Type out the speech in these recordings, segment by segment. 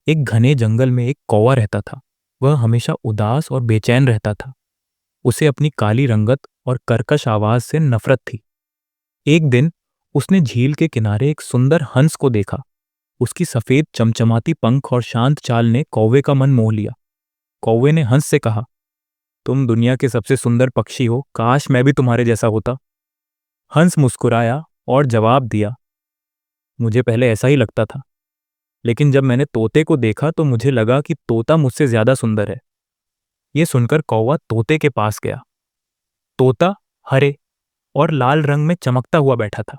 एक घने जंगल में एक कौवा रहता था। वह हमेशा उदास और बेचैन रहता था। उसे अपनी काली रंगत और कर्कश आवाज से नफरत थी। एक दिन उसने झील के किनारे एक सुंदर हंस को देखा। उसकी सफेद चमचमाती पंख और शांत चाल ने कौवे का मन मोह लिया। कौवे ने हंस से कहा, तुम दुनिया के सबसे सुंदर पक्षी हो, काश मैं भी तुम्हारे जैसा होता। हंस मुस्कुराया और जवाब दिया, मुझे पहले ऐसा ही लगता था, लेकिन जब मैंने तोते को देखा तो मुझे लगा कि तोता मुझसे ज्यादा सुंदर है। यह सुनकर कौवा तोते के पास गया। तोता हरे और लाल रंग में चमकता हुआ बैठा था।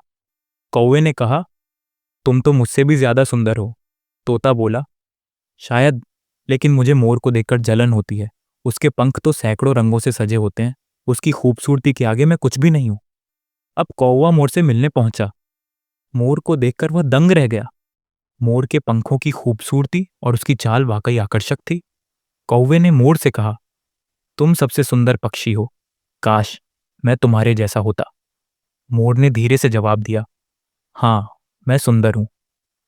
कौवे ने कहा, तुम तो मुझसे भी ज्यादा सुंदर हो। तोता बोला, शायद, लेकिन मुझे मोर को देखकर जलन होती है। उसके पंख तो सैकड़ों रंगों से सजे होते हैं। उसकी खूबसूरती के आगे मैं कुछ भी नहीं हूं। अब कौवा मोर से मिलने पहुंचा। मोर को देखकर वह दंग रह गया। मोर के पंखों की खूबसूरती और उसकी चाल वाकई आकर्षक थी। कौवे ने मोर से कहा, तुम सबसे सुंदर पक्षी हो, काश मैं तुम्हारे जैसा होता। मोर ने धीरे से जवाब दिया, हाँ, मैं सुंदर हूं,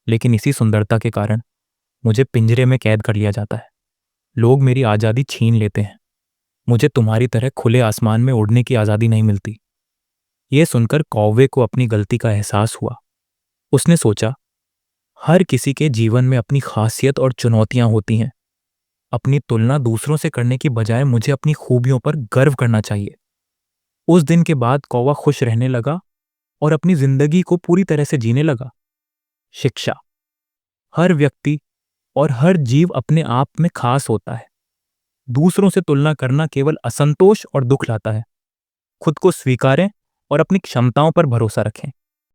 लेकिन इसी सुंदरता के कारण मुझे पिंजरे में कैद कर लिया जाता है। लोग मेरी आज़ादी छीन लेते हैं। मुझे तुम्हारी तरह खुले आसमान में उड़ने की आज़ादी नहीं मिलती। यह सुनकर कौवे को अपनी गलती का एहसास हुआ। उसने सोचा, हर किसी के जीवन में अपनी खासियत और चुनौतियां होती हैं। अपनी तुलना दूसरों से करने की बजाय मुझे अपनी खूबियों पर गर्व करना चाहिए। उस दिन के बाद कौवा खुश रहने लगा और अपनी जिंदगी को पूरी तरह से जीने लगा। शिक्षा, हर व्यक्ति और हर जीव अपने आप में खास होता है। दूसरों से तुलना करना केवल असंतोष और दुख लाता है। खुद को स्वीकारें और अपनी क्षमताओं पर भरोसा रखें।